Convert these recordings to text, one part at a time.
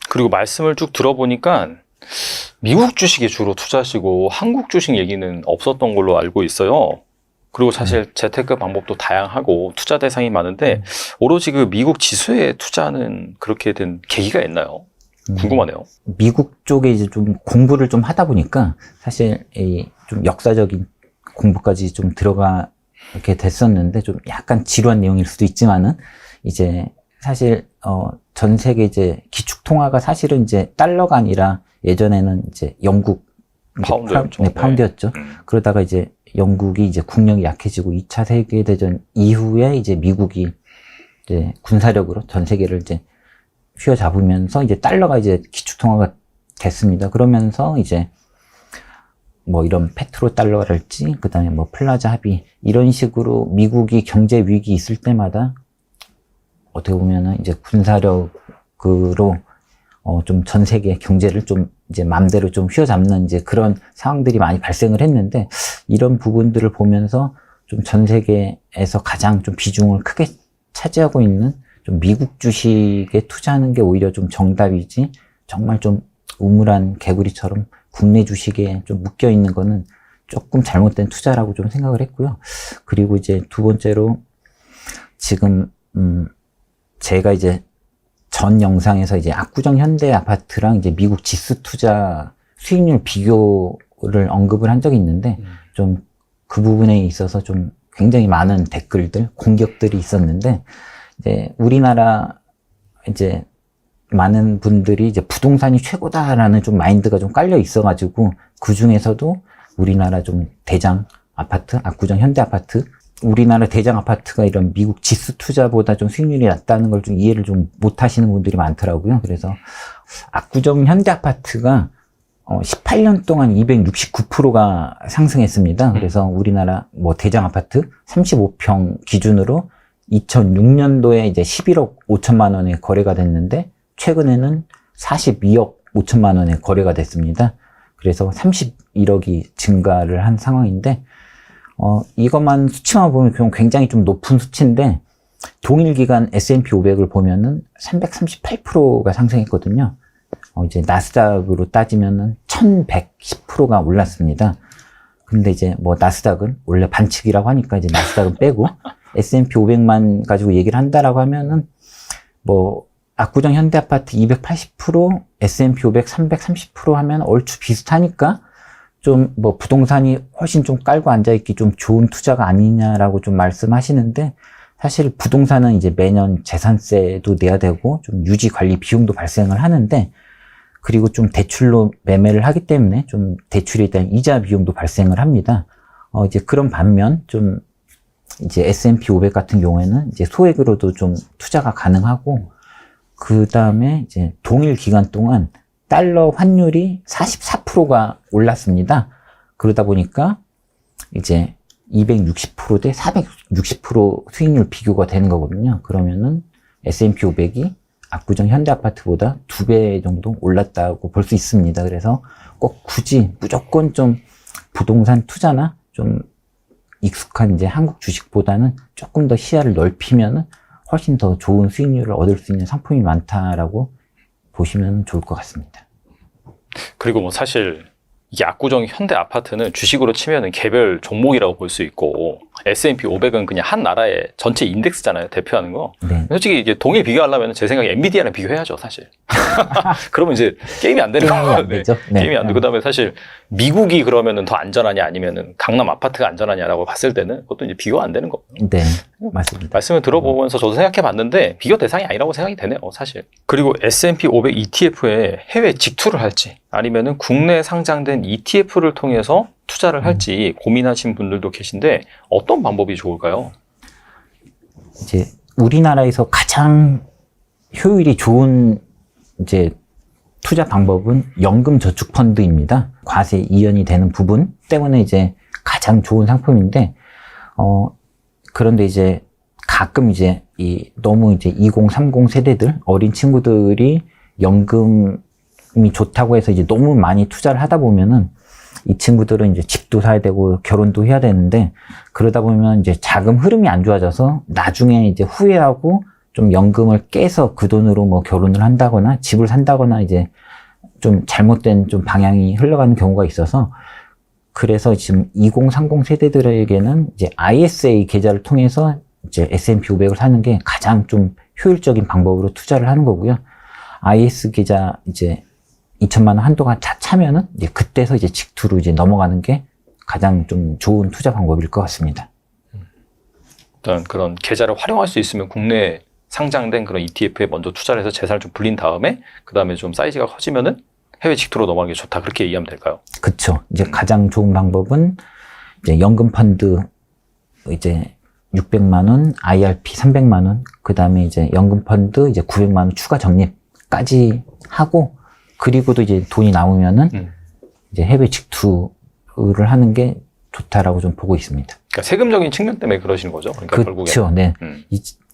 그리고 말씀을 쭉 들어보니까 미국 주식에 주로 투자하시고 한국 주식 얘기는 없었던 걸로 알고 있어요. 그리고 사실 재테크 방법도 다양하고 투자 대상이 많은데 오로지 그 미국 지수에 투자하는 그렇게 된 계기가 있나요? 궁금하네요. 미국 쪽에 이제 좀 공부를 좀 하다 보니까 사실 이 좀 역사적인 공부까지 좀 들어가게 됐었는데 좀 약간 지루한 내용일 수도 있지만은 이제 사실 전 세계 이제 기축 통화가 사실은 이제 달러가 아니라 예전에는 이제 영국 파운드였죠. 파운드였죠. 그러다가 이제 영국이 이제 국력이 약해지고 2차 세계대전 이후에 이제 미국이 이제 군사력으로 전 세계를 이제 휘어잡으면서 이제 달러가 이제 기축 통화가 됐습니다. 그러면서 이제 뭐 이런 페트로 달러랄지 그다음에 뭐 플라자 합의 이런 식으로 미국이 경제 위기 있을 때마다 어떻게 보면은 이제 군사력으로 좀 전 세계 경제를 좀 이제 맘대로 좀 휘어잡는 이제 그런 상황들이 많이 발생을 했는데 이런 부분들을 보면서 좀 전 세계에서 가장 좀 비중을 크게 차지하고 있는 좀 미국 주식에 투자하는 게 오히려 좀 정답이지 정말 좀 우물한 개구리처럼 국내 주식에 좀 묶여 있는 거는 조금 잘못된 투자라고 좀 생각을 했고요. 그리고 이제 두 번째로 지금 제가 이제 전 영상에서 이제 압구정 현대 아파트랑 이제 미국 지수 투자 수익률 비교를 언급을 한 적이 있는데 좀 그 부분에 있어서 좀 굉장히 많은 댓글들, 공격들이 있었는데 이제 우리나라 이제 많은 분들이 이제 부동산이 최고다라는 좀 마인드가 좀 깔려 있어가지고 그 중에서도 우리나라 좀 대장 아파트, 압구정 현대 아파트, 우리나라 대장 아파트가 이런 미국 지수 투자보다 좀 수익률이 낮다는 걸 좀 이해를 좀 못 하시는 분들이 많더라고요. 그래서 압구정 현대 아파트가 18년 동안 269%가 상승했습니다. 그래서 우리나라 뭐 대장 아파트 35평 기준으로 2006년도에 이제 11억 5천만 원에 거래가 됐는데 최근에는 42억 5천만 원에 거래가 됐습니다. 그래서 31억이 증가를 한 상황인데 이것만 수치만 보면 굉장히 좀 높은 수치인데 동일 기간 S&P 500을 보면은 338%가 상승했거든요. 이제 나스닥으로 따지면은 1110%가 올랐습니다. 근데 이제 뭐 나스닥은 원래 반칙이라고 하니까 이제 나스닥은 빼고 S&P 500만 가지고 얘기를 한다라고 하면은 뭐 압구정 현대아파트 280%, S&P 500 330% 하면 얼추 비슷하니까 좀 뭐 부동산이 훨씬 좀 깔고 앉아있기 좀 좋은 투자가 아니냐라고 좀 말씀하시는데 사실 부동산은 이제 매년 재산세도 내야 되고 좀 유지 관리 비용도 발생을 하는데 그리고 좀 대출로 매매를 하기 때문에 좀 대출에 대한 이자 비용도 발생을 합니다. 이제 그런 반면 좀 이제 S&P 500 같은 경우에는 이제 소액으로도 좀 투자가 가능하고 그 다음에 이제 동일 기간 동안 달러 환율이 44%가 올랐습니다. 그러다 보니까 이제 260% 대 460% 수익률 비교가 되는 거거든요. 그러면은 S&P 500이 압구정 현대아파트보다 2배 정도 올랐다고 볼 수 있습니다. 그래서 꼭 굳이 무조건 좀 부동산 투자나 좀 익숙한 이제 한국 주식보다는 조금 더 시야를 넓히면은 훨씬 더 좋은 수익률을 얻을 수 있는 상품이 많다라고 보시면 좋을 것 같습니다. 그리고 뭐 사실 이 압구정 현대 아파트는 주식으로 치면은 개별 종목이라고 볼 수 있고 S&P 500은 그냥 한 나라의 전체 인덱스잖아요. 대표하는 거. 네. 솔직히 이제 동일 비교하려면 제 생각에 엔비디아랑 비교해야죠, 사실. 그러면 이제 게임이 안 되는 게임이 거예요. 안 되죠. 네. 게임이 안 되고 그다음에 사실 미국이 그러면은 더 안전하냐 아니면은 강남 아파트가 안전하냐라고 봤을 때는 그것도 이제 비교가 안 되는 거고요. 네, 맞습니다. 말씀을 들어보면서 저도 생각해봤는데 비교 대상이 아니라고 생각이 되네요, 사실. 그리고 S&P 500 ETF에 해외 직투를 할지 아니면은 국내에 상장된 ETF를 통해서 투자를 할지 고민하신 분들도 계신데 어떤 방법이 좋을까요? 이제 우리나라에서 가장 효율이 좋은 이제 투자 방법은 연금저축펀드입니다. 과세 이연이 되는 부분 때문에 이제 가장 좋은 상품인데, 그런데 이제 가끔 이제 너무 이제 2030 세대들, 어린 친구들이 연금이 좋다고 해서 이제 너무 많이 투자를 하다 보면은 이 친구들은 이제 집도 사야 되고 결혼도 해야 되는데 그러다 보면 이제 자금 흐름이 안 좋아져서 나중에 이제 후회하고 좀 연금을 깨서 그 돈으로 뭐 결혼을 한다거나 집을 산다거나 이제 좀 잘못된 좀 방향이 흘러가는 경우가 있어서 그래서 지금 2030 세대들에게는 이제 ISA 계좌를 통해서 이제 S&P 500을 사는 게 가장 좀 효율적인 방법으로 투자를 하는 거고요. IS 계좌 이제 2천만 원 한도가 다 차면은 이제 그때서 이제 직투로 이제 넘어가는 게 가장 좀 좋은 투자 방법일 것 같습니다. 일단 그런 계좌를 활용할 수 있으면 국내 상장된 그런 ETF에 먼저 투자를 해서 재산을 좀 불린 다음에 그 다음에 좀 사이즈가 커지면은 해외 직투로 넘어가는 게 좋다 그렇게 이해하면 될까요? 그렇죠. 이제 가장 좋은 방법은 이제 연금 펀드 이제 600만 원, IRP 300만 원, 그 다음에 이제 연금 펀드 이제 900만 원 추가 적립까지 하고 그리고도 이제 돈이 남으면은 이제 해외 직투를 하는 게 좋다라고 좀 보고 있습니다. 그러니까 세금적인 측면 때문에 그러시는 거죠? 그러니까 그렇죠. 결국에.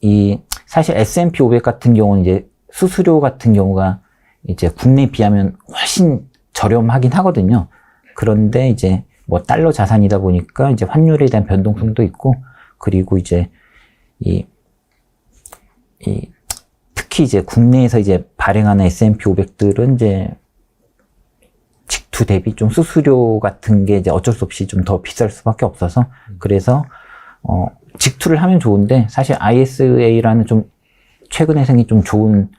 네. 사실 S&P 500 같은 경우는 이제 수수료 같은 경우가 이제 국내에 비하면 훨씬 저렴하긴 하거든요. 그런데 이제 뭐 달러 자산이다 보니까 이제 환율에 대한 변동성도 있고 그리고 이제 특히 이제 국내에서 이제 발행하는 S&P 500들은 이제 직투 대비 좀 수수료 같은 게 이제 어쩔 수 없이 좀 더 비쌀 수밖에 없어서 그래서 직투를 하면 좋은데 사실 ISA라는 좀 최근에 생긴 좀 좋은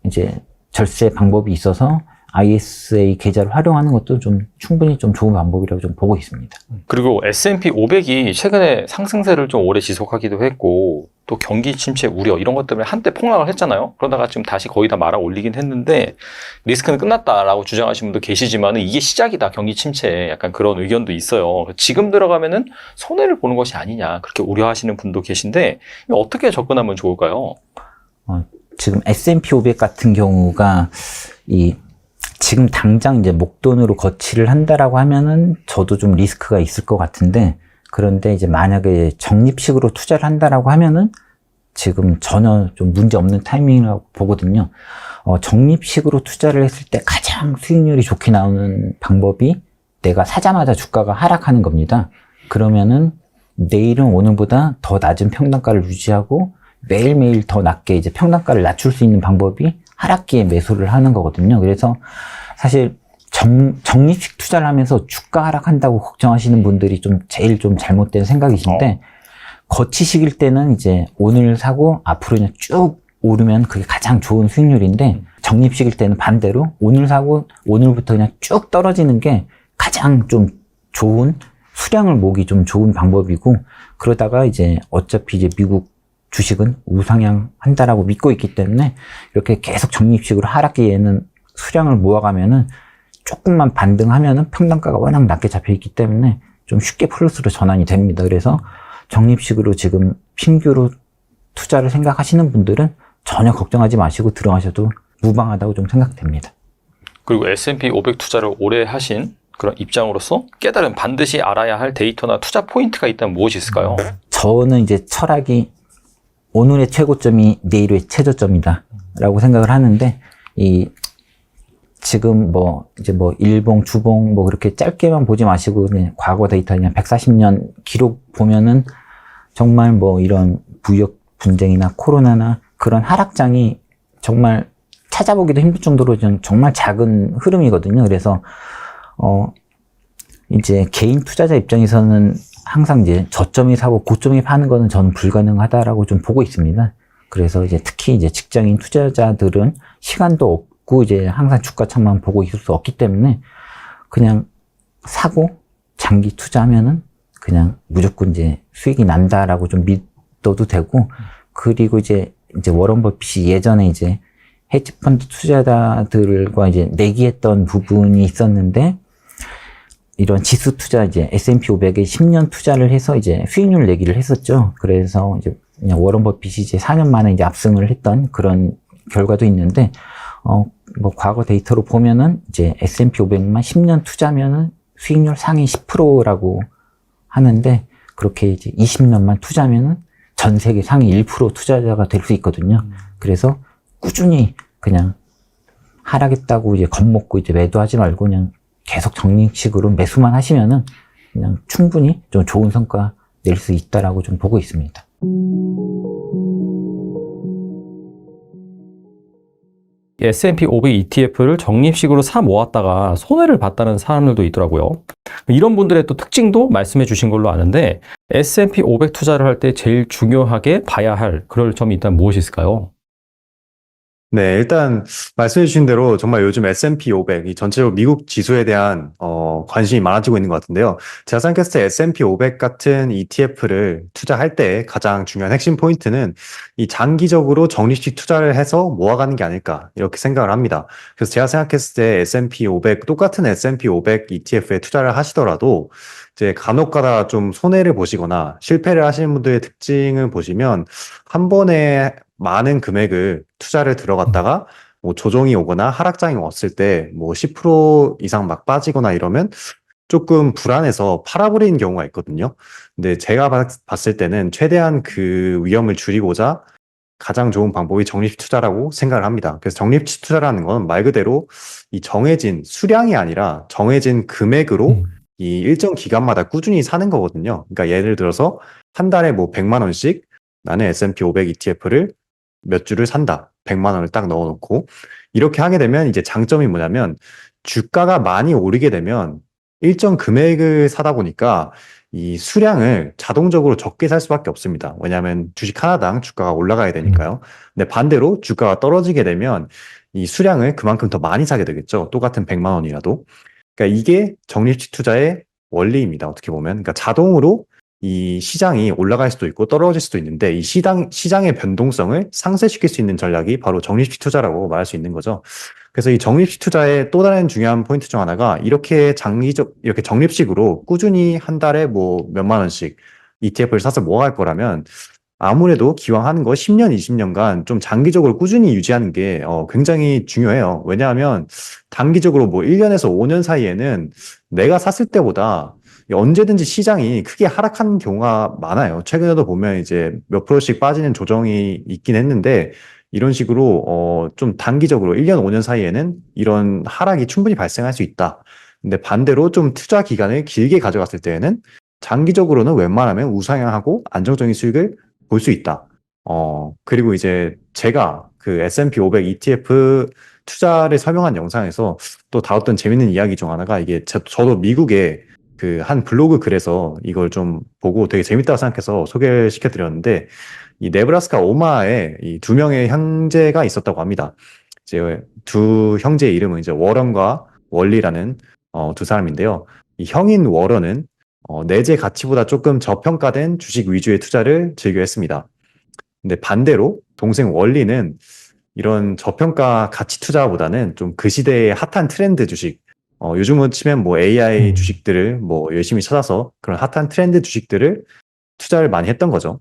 이제 절세 방법이 있어서 ISA 계좌를 활용하는 것도 좀 충분히 좀 좋은 방법이라고 좀 보고 있습니다. 그리고 S&P 500이 최근에 상승세를 좀 오래 지속하기도 했고 또 경기 침체 우려 이런 것 때문에 한때 폭락을 했잖아요. 그러다가 지금 다시 거의 다 말아 올리긴 했는데 리스크는 끝났다라고 주장하시는 분도 계시지만 이게 시작이다 경기 침체 약간 그런 의견도 있어요. 지금 들어가면은 손해를 보는 것이 아니냐 그렇게 우려하시는 분도 계신데 어떻게 접근하면 좋을까요? 지금 S&P 500 같은 경우가 지금 당장 이제 목돈으로 거치를 한다라고 하면은 저도 좀 리스크가 있을 것 같은데 그런데 이제 만약에 적립식으로 투자를 한다라고 하면은 지금 전혀 좀 문제 없는 타이밍이라고 보거든요. 적립식으로 투자를 했을 때 가장 수익률이 좋게 나오는 방법이 내가 사자마자 주가가 하락하는 겁니다. 그러면은 내일은 오늘보다 더 낮은 평단가를 유지하고 매일매일 더 낮게 이제 평단가를 낮출 수 있는 방법이 하락기에 매수를 하는 거거든요. 그래서 사실 적립식 투자를 하면서 주가 하락한다고 걱정하시는 분들이 좀 제일 좀 잘못된 생각이신데 거치식일 때는 이제 오늘 사고 앞으로 그냥 쭉 오르면 그게 가장 좋은 수익률인데 적립식일 때는 반대로 오늘 사고 오늘부터 그냥 쭉 떨어지는 게 가장 좀 좋은 수량을 모으기 좀 좋은 방법이고 그러다가 이제 어차피 이제 미국 주식은 우상향 한다라고 믿고 있기 때문에 이렇게 계속 적립식으로 하락기에는 수량을 모아가면은 조금만 반등하면은 평단가가 워낙 낮게 잡혀 있기 때문에 좀 쉽게 플러스로 전환이 됩니다. 그래서 적립식으로 지금 신규로 투자를 생각하시는 분들은 전혀 걱정하지 마시고 들어가셔도 무방하다고 좀 생각됩니다. 그리고 S&P 500 투자를 오래 하신 그런 입장으로서 깨달은 반드시 알아야 할 데이터나 투자 포인트가 있다면 무엇이 있을까요? 저는 이제 철학이 오늘의 최고점이 내일의 최저점이다 라고 생각을 하는데 지금 이제 일봉, 주봉 그렇게 짧게만 보지 마시고 그냥 과거 데이터 그냥 140년 기록 보면은 정말 이런 무역 분쟁이나 코로나나 그런 하락장이 정말 찾아보기도 힘들 정도로 정말 작은 흐름이거든요. 그래서 이제 개인 투자자 입장에서는 항상 이제 저점이 사고 고점이 파는 거는 저는 불가능하다라고 좀 보고 있습니다. 그래서 이제 특히 이제 직장인 투자자들은 시간도 없고 이제 항상 주가창만 보고 있을 수 없기 때문에 그냥 사고 장기 투자하면은 그냥 무조건 이제 수익이 난다라고 좀 믿어도 되고 그리고 이제 워런 버핏이 예전에 이제 헤지펀드 투자자들과 이제 내기했던 부분이 있었는데 이런 지수 투자 이제 S&P 500에 10년 투자를 해서 이제 수익률 내기를 했었죠. 그래서 이제 그냥 워런 버핏이 이제 4년 만에 이제 압승을 했던 그런 결과도 있는데 과거 데이터로 보면은 이제 S&P 500만 10년 투자면은 수익률 상위 10%라고 하는데 그렇게 이제 20년만 투자면은 전 세계 상위 1% 투자자가 될 수 있거든요. 그래서 꾸준히 그냥 하락했다고 이제 겁먹고 이제 매도하지 말고 그냥 계속 적립식으로 매수만 하시면은 그냥 충분히 좀 좋은 성과 낼 수 있다라고 좀 보고 있습니다. S&P 500 ETF를 적립식으로 사 모았다가 손해를 봤다는 사람들도 있더라고요. 이런 분들의 또 특징도 말씀해 주신 걸로 아는데 S&P 500 투자를 할 때 제일 중요하게 봐야 할 그럴 점이 일단 무엇이 있을까요? 네, 일단 말씀해 주신 대로 정말 요즘 S&P 500, 이 전체적으로 미국 지수에 대한 관심이 많아지고 있는 것 같은데요. 제가 생각했을 때 S&P 500 같은 ETF를 투자할 때 가장 중요한 핵심 포인트는 이 장기적으로 적립식 투자를 해서 모아가는 게 아닐까 이렇게 생각을 합니다. 그래서 제가 생각했을 때 S&P 500, 똑같은 S&P 500 ETF에 투자를 하시더라도 이제 간혹 가다 좀 손해를 보시거나 실패를 하시는 분들의 특징을 보시면 한 번에 많은 금액을 투자를 들어갔다가 뭐 조정이 오거나 하락장이 왔을 때 뭐 10% 이상 막 빠지거나 이러면 조금 불안해서 팔아버리는 경우가 있거든요. 근데 제가 봤을 때는 최대한 그 위험을 줄이고자 가장 좋은 방법이 적립식 투자라고 생각을 합니다. 그래서 적립식 투자라는 건 말 그대로 이 정해진 수량이 아니라 정해진 금액으로 이 일정 기간마다 꾸준히 사는 거거든요. 그러니까 예를 들어서 한 달에 뭐 100만 원씩 나는 S&P 500 ETF를 몇 주를 산다. 100만 원을 딱 넣어놓고 이렇게 하게 되면 이제 장점이 뭐냐면 주가가 많이 오르게 되면 일정 금액을 사다 보니까 이 수량을 자동적으로 적게 살 수밖에 없습니다. 왜냐하면 주식 하나당 주가가 올라가야 되니까요. 근데 반대로 주가가 떨어지게 되면 이 수량을 그만큼 더 많이 사게 되겠죠. 똑같은 100만 원이라도. 그러니까 이게 적립식 투자의 원리입니다. 어떻게 보면. 그러니까 자동으로 이 시장이 올라갈 수도 있고 떨어질 수도 있는데 이 시장의 변동성을 상쇄시킬 수 있는 전략이 바로 적립식 투자라고 말할 수 있는 거죠. 그래서 이 적립식 투자의 또 다른 중요한 포인트 중 하나가 이렇게 이렇게 적립식으로 꾸준히 한 달에 뭐 몇만 원씩 ETF를 사서 모아갈 거라면 아무래도 기왕 하는 거 10년, 20년간 좀 장기적으로 꾸준히 유지하는 게 굉장히 중요해요. 왜냐하면 단기적으로 뭐 1년에서 5년 사이에는 내가 샀을 때보다 언제든지 시장이 크게 하락하는 경우가 많아요. 최근에도 보면 이제 몇 프로씩 빠지는 조정이 있긴 했는데 이런 식으로 좀 단기적으로 1년, 5년 사이에는 이런 하락이 충분히 발생할 수 있다. 근데 반대로 좀 투자 기간을 길게 가져갔을 때에는 장기적으로는 웬만하면 우상향하고 안정적인 수익을 볼 수 있다. 그리고 이제 제가 그 S&P 500 ETF 투자를 설명한 영상에서 또 다뤘던 재밌는 이야기 중 하나가 이게 저도 미국에 그 한 블로그 글에서 이걸 좀 보고 되게 재밌다고 생각해서 소개를 시켜드렸는데 이 네브라스카 오마하에 이 두 명의 형제가 있었다고 합니다. 이제 두 형제의 이름은 이제 워런과 월리라는 두 사람인데요. 이 형인 워런은 내재 가치보다 조금 저평가된 주식 위주의 투자를 즐겨 했습니다. 근데 반대로 동생 월리는 이런 저평가 가치 투자보다는 좀 그 시대의 핫한 트렌드 주식, 요즘은 치면 뭐 AI 주식들을 뭐 열심히 찾아서 그런 핫한 트렌드 주식들을 투자를 많이 했던 거죠.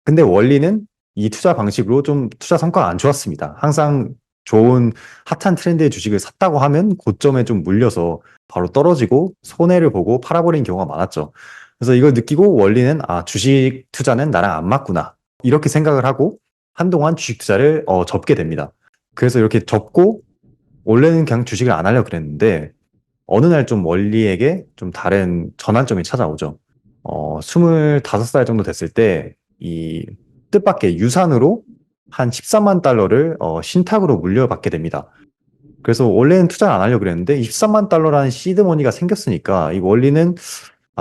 근데 원리는 이 투자 방식으로 좀 투자 성과가 안 좋았습니다. 항상 좋은 핫한 트렌드의 주식을 샀다고 하면 고점에 좀 물려서 바로 떨어지고 손해를 보고 팔아버리는 경우가 많았죠. 그래서 이걸 느끼고 원리는 주식 투자는 나랑 안 맞구나. 이렇게 생각을 하고 한동안 주식 투자를 접게 됩니다. 그래서 이렇게 접고 원래는 그냥 주식을 안 하려고 그랬는데 어느 날 좀 원리에게 좀 다른 전환점이 찾아오죠. 25살 정도 됐을 때 이 뜻밖의 유산으로 한 13만 달러를 신탁으로 물려받게 됩니다. 그래서 원래는 투자를 안 하려고 그랬는데 13만 달러라는 시드머니가 생겼으니까 이 원리는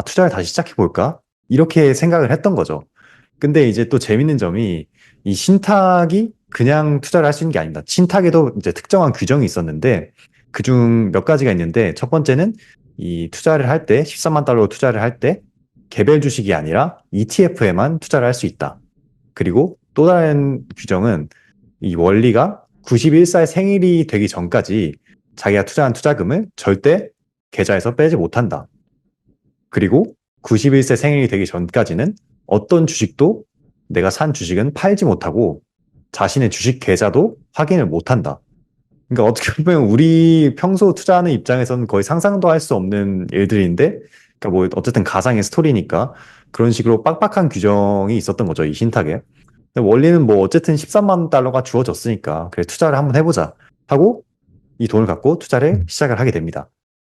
투자를 다시 시작해볼까? 이렇게 생각을 했던 거죠. 근데 이제 또 재밌는 점이 이 신탁이 그냥 투자를 할 수 있는 게 아닙니다. 신탁에도 이제 특정한 규정이 있었는데 그중 몇 가지가 있는데 첫 번째는 이 투자를 할 때 13만 달러 투자를 할 때 개별 주식이 아니라 ETF에만 투자를 할 수 있다. 그리고 또 다른 규정은 이 원리가 91살 생일이 되기 전까지 자기가 투자한 투자금을 절대 계좌에서 빼지 못한다. 그리고 91세 생일이 되기 전까지는 어떤 주식도 내가 산 주식은 팔지 못하고 자신의 주식 계좌도 확인을 못한다. 그러니까 어떻게 보면 우리 평소 투자하는 입장에서는 거의 상상도 할 수 없는 일들인데, 그러니까 뭐 어쨌든 가상의 스토리니까 그런 식으로 빡빡한 규정이 있었던 거죠, 이 신탁에. 근데 원리는 뭐 어쨌든 13만 달러가 주어졌으니까 그래 투자를 한번 해보자 하고 이 돈을 갖고 투자를 시작을 하게 됩니다.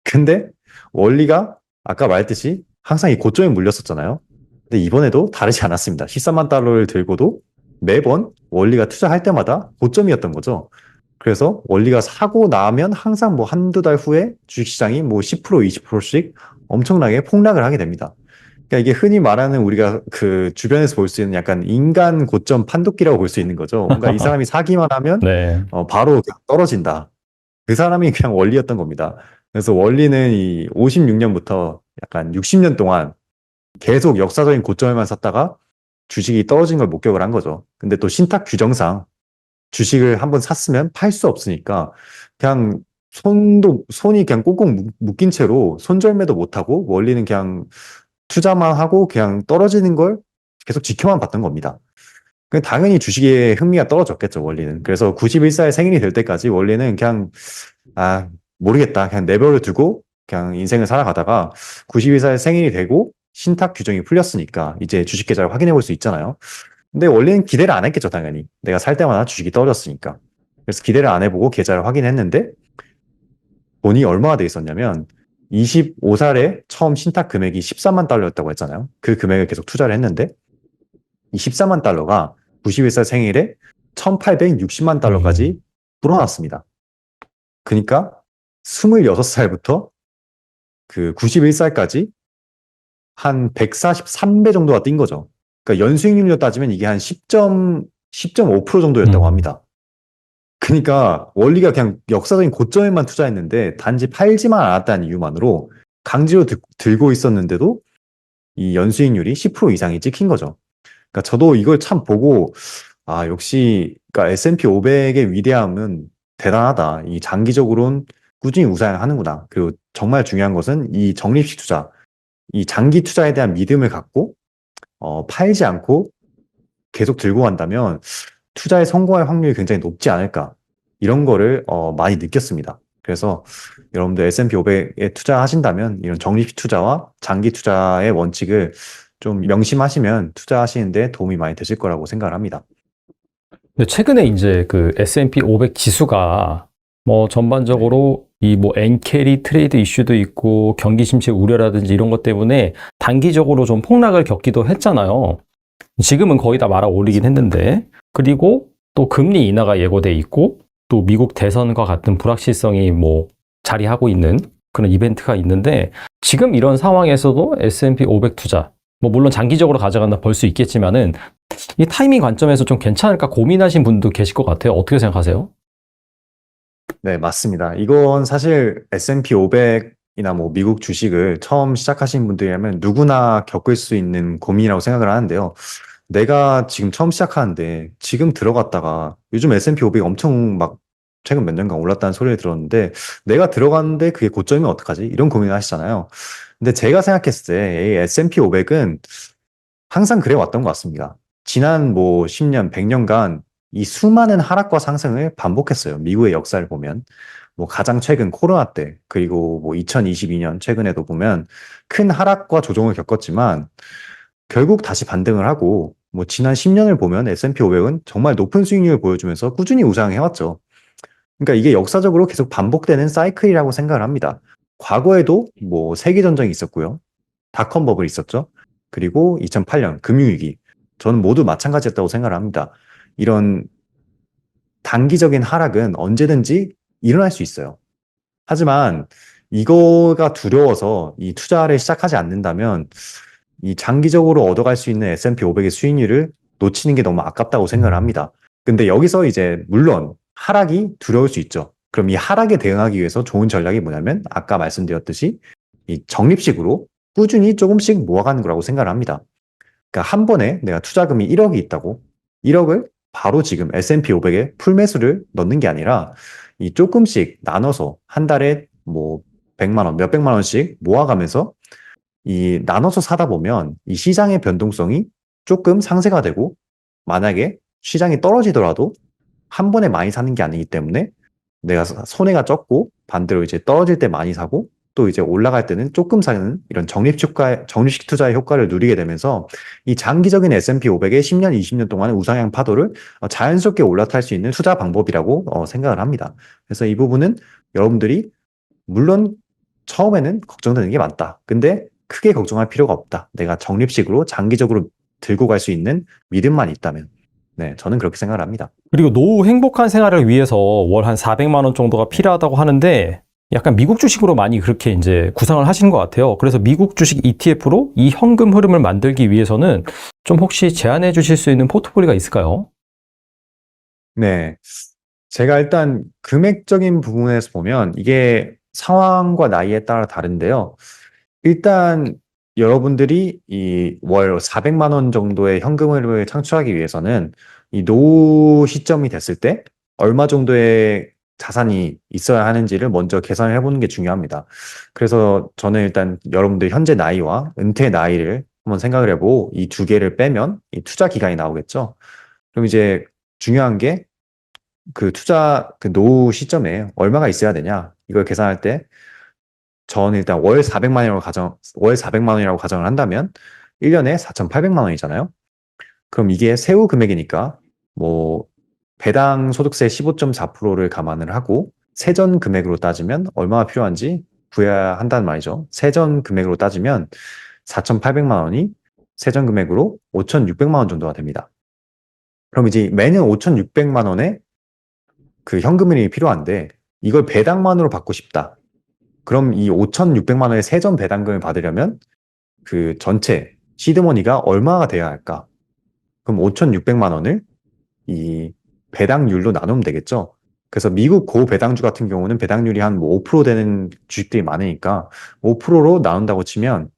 근데 원리가 아까 말했듯이 항상 이 고점에 물렸었잖아요. 근데 이번에도 다르지 않았습니다. 13만 달러를 들고도 매번 원리가 투자할 때마다 고점이었던 거죠. 그래서 원리가 사고 나면 항상 뭐 한두 달 후에 주식시장이 뭐 10%, 20%씩 엄청나게 폭락을 하게 됩니다. 그러니까 이게 흔히 말하는 우리가 그 주변에서 볼 수 있는 약간 인간 고점 판도기라고 볼 수 있는 거죠. 뭔가 이 사람이 사기만 하면 네. 바로 그냥 떨어진다. 그 사람이 그냥 원리였던 겁니다. 그래서 원리는 이 56년부터 약간 60년 동안 계속 역사적인 고점에만 샀다가 주식이 떨어진 걸 목격을 한 거죠. 근데 또 신탁 규정상 주식을 한번 샀으면 팔 수 없으니까 그냥 손이 그냥 꽁꽁 묶인 채로 손절매도 못하고 원리는 그냥 투자만 하고 그냥 떨어지는 걸 계속 지켜만 봤던 겁니다. 당연히 주식의 흥미가 떨어졌겠죠, 원리는. 그래서 91歳 생일이 될 때까지 원리는 그냥, 모르겠다. 그냥 내버려 두고 그냥 인생을 살아가다가 91살 생일이 되고 신탁 규정이 풀렸으니까 이제 주식 계좌를 확인해 볼 수 있잖아요. 근데 원래는 기대를 안 했겠죠, 당연히. 내가 살 때마다 주식이 떨어졌으니까. 그래서 기대를 안 해보고 계좌를 확인했는데 돈이 얼마가 돼 있었냐면 25살에 처음 신탁 금액이 14만 달러였다고 했잖아요. 그 금액을 계속 투자를 했는데 이 14만 달러가 91살 생일에 1860만 달러까지 불어났습니다. 그러니까 26살부터 그 91살까지 한 143배 정도가 뛴 거죠. 그러니까 연수익률로 따지면 이게 한 10.5% 정도였다고 합니다. 그러니까 원리가 그냥 역사적인 고점에만 투자했는데 단지 팔지만 않았다는 이유만으로 강제로 들고 있었는데도 이 연수익률이 10% 이상이 찍힌 거죠. 그러니까 저도 이걸 참 보고 역시 그러니까 S&P 500의 위대함은 대단하다. 이 장기적으로는 꾸준히 우상하는구나. 그리고 정말 중요한 것은 이 적립식 투자, 이 장기 투자에 대한 믿음을 갖고 팔지 않고 계속 들고 간다면 투자에 성공할 확률이 굉장히 높지 않을까. 이런 거를 많이 느꼈습니다. 그래서 여러분들 S&P 500에 투자하신다면 이런 적립식 투자와 장기 투자의 원칙을 좀 명심하시면 투자하시는데 도움이 많이 되실 거라고 생각을 합니다. 근데 최근에 이제 그 S&P 500 지수가 뭐 전반적으로 이 뭐 엔캐리 트레이드 이슈도 있고 경기 침체 우려라든지 이런 것 때문에 단기적으로 좀 폭락을 겪기도 했잖아요. 지금은 거의 다 말아 올리긴 했는데, 그리고 또 금리 인하가 예고돼 있고 또 미국 대선과 같은 불확실성이 뭐 자리하고 있는 그런 이벤트가 있는데, 지금 이런 상황에서도 S&P 500 투자, 뭐 물론 장기적으로 가져간다 벌 수 있겠지만은 이 타이밍 관점에서 좀 괜찮을까 고민하신 분도 계실 것 같아요. 어떻게 생각하세요? 네, 맞습니다. 이건 사실 S&P 500이나 뭐 미국 주식을 처음 시작하신 분들이라면 누구나 겪을 수 있는 고민이라고 생각을 하는데요. 내가 지금 처음 시작하는데 지금 들어갔다가 요즘 S&P 500이 엄청 막 최근 몇 년간 올랐다는 소리를 들었는데 내가 들어갔는데 그게 고점이면 어떡하지? 이런 고민을 하시잖아요. 근데 제가 생각했을 때 이 S&P 500은 항상 그래 왔던 것 같습니다. 지난 뭐 10년, 100년간 이 수많은 하락과 상승을 반복했어요. 미국의 역사를 보면. 뭐 가장 최근 코로나 때, 그리고 뭐 2022년 최근에도 보면 큰 하락과 조정을 겪었지만 결국 다시 반등을 하고 뭐 지난 10년을 보면 S&P 500은 정말 높은 수익률을 보여주면서 꾸준히 우상해왔죠. 그러니까 이게 역사적으로 계속 반복되는 사이클이라고 생각을 합니다. 과거에도 뭐 세계전쟁이 있었고요. 닷컴 버블이 있었죠. 그리고 2008년 금융위기. 저는 모두 마찬가지였다고 생각을 합니다. 이런 단기적인 하락은 언제든지 일어날 수 있어요. 하지만 이거가 두려워서 이 투자를 시작하지 않는다면 이 장기적으로 얻어갈 수 있는 S&P 500의 수익률을 놓치는 게 너무 아깝다고 생각을 합니다. 근데 여기서 이제 물론 하락이 두려울 수 있죠. 그럼 이 하락에 대응하기 위해서 좋은 전략이 뭐냐면 아까 말씀드렸듯이 이 적립식으로 꾸준히 조금씩 모아가는 거라고 생각을 합니다. 그러니까 한 번에 내가 투자금이 1억이 있다고 1억을 바로 지금 S&P 500에 풀매수를 넣는 게 아니라 이 조금씩 나눠서 한 달에 뭐 100만 원, 몇백만 원씩 모아가면서 이 나눠서 사다 보면 이 시장의 변동성이 조금 상쇄가 되고 만약에 시장이 떨어지더라도 한 번에 많이 사는 게 아니기 때문에 내가 손해가 적고 반대로 이제 떨어질 때 많이 사고 또 이제 올라갈 때는 조금 사는 이런 적립식 투자의 효과를 누리게 되면서 이 장기적인 S&P 500의 10년, 20년 동안의 우상향 파도를 자연스럽게 올라탈 수 있는 투자 방법이라고 생각을 합니다. 그래서 이 부분은 여러분들이 물론 처음에는 걱정되는 게 많다. 근데 크게 걱정할 필요가 없다. 내가 적립식으로 장기적으로 들고 갈 수 있는 믿음만 있다면. 네, 저는 그렇게 생각을 합니다. 그리고 노후 행복한 생활을 위해서 월 한 400만 원 정도가 필요하다고 하는데 약간 미국 주식으로 많이 그렇게 이제 구상을 하시는 것 같아요. 그래서 미국 주식 ETF로 이 현금 흐름을 만들기 위해서는 좀 혹시 제안해 주실 수 있는 포트폴리오가 있을까요? 네. 제가 일단 금액적인 부분에서 보면 이게 상황과 나이에 따라 다른데요. 일단 여러분들이 이 월 400만 원 정도의 현금을 창출하기 위해서는 이 노후 시점이 됐을 때 얼마 정도의 자산이 있어야 하는지를 먼저 계산을 해보는 게 중요합니다. 그래서 저는 일단 여러분들 현재 나이와 은퇴 나이를 한번 생각을 해보고 이 두 개를 빼면 이 투자 기간이 나오겠죠. 그럼 이제 중요한 게 그 투자 그 노후 시점에 얼마가 있어야 되냐 이걸 계산할 때 저는 일단 월 400만 원이라고 가정을 한다면 1년에 4,800만 원이잖아요. 그럼 이게 세후 금액이니까 뭐 배당 소득세 15.4%를 감안을 하고 세전 금액으로 따지면 얼마가 필요한지 구해야 한다는 말이죠. 세전 금액으로 따지면 4,800만 원이 세전 금액으로 5,600만 원 정도가 됩니다. 그럼 이제 매년 5,600만 원의 그 현금이 필요한데 이걸 배당만으로 받고 싶다. 그럼 이 5,600만 원의 세전 배당금을 받으려면 그 전체 시드머니가 얼마가 돼야 할까? 그럼 5,600만 원을 이 배당률로 나누면 되겠죠. 그래서 미국 고배당주 같은 경우는 배당률이 한 5% 되는 주식들이 많으니까 5%로 나눈다고 치면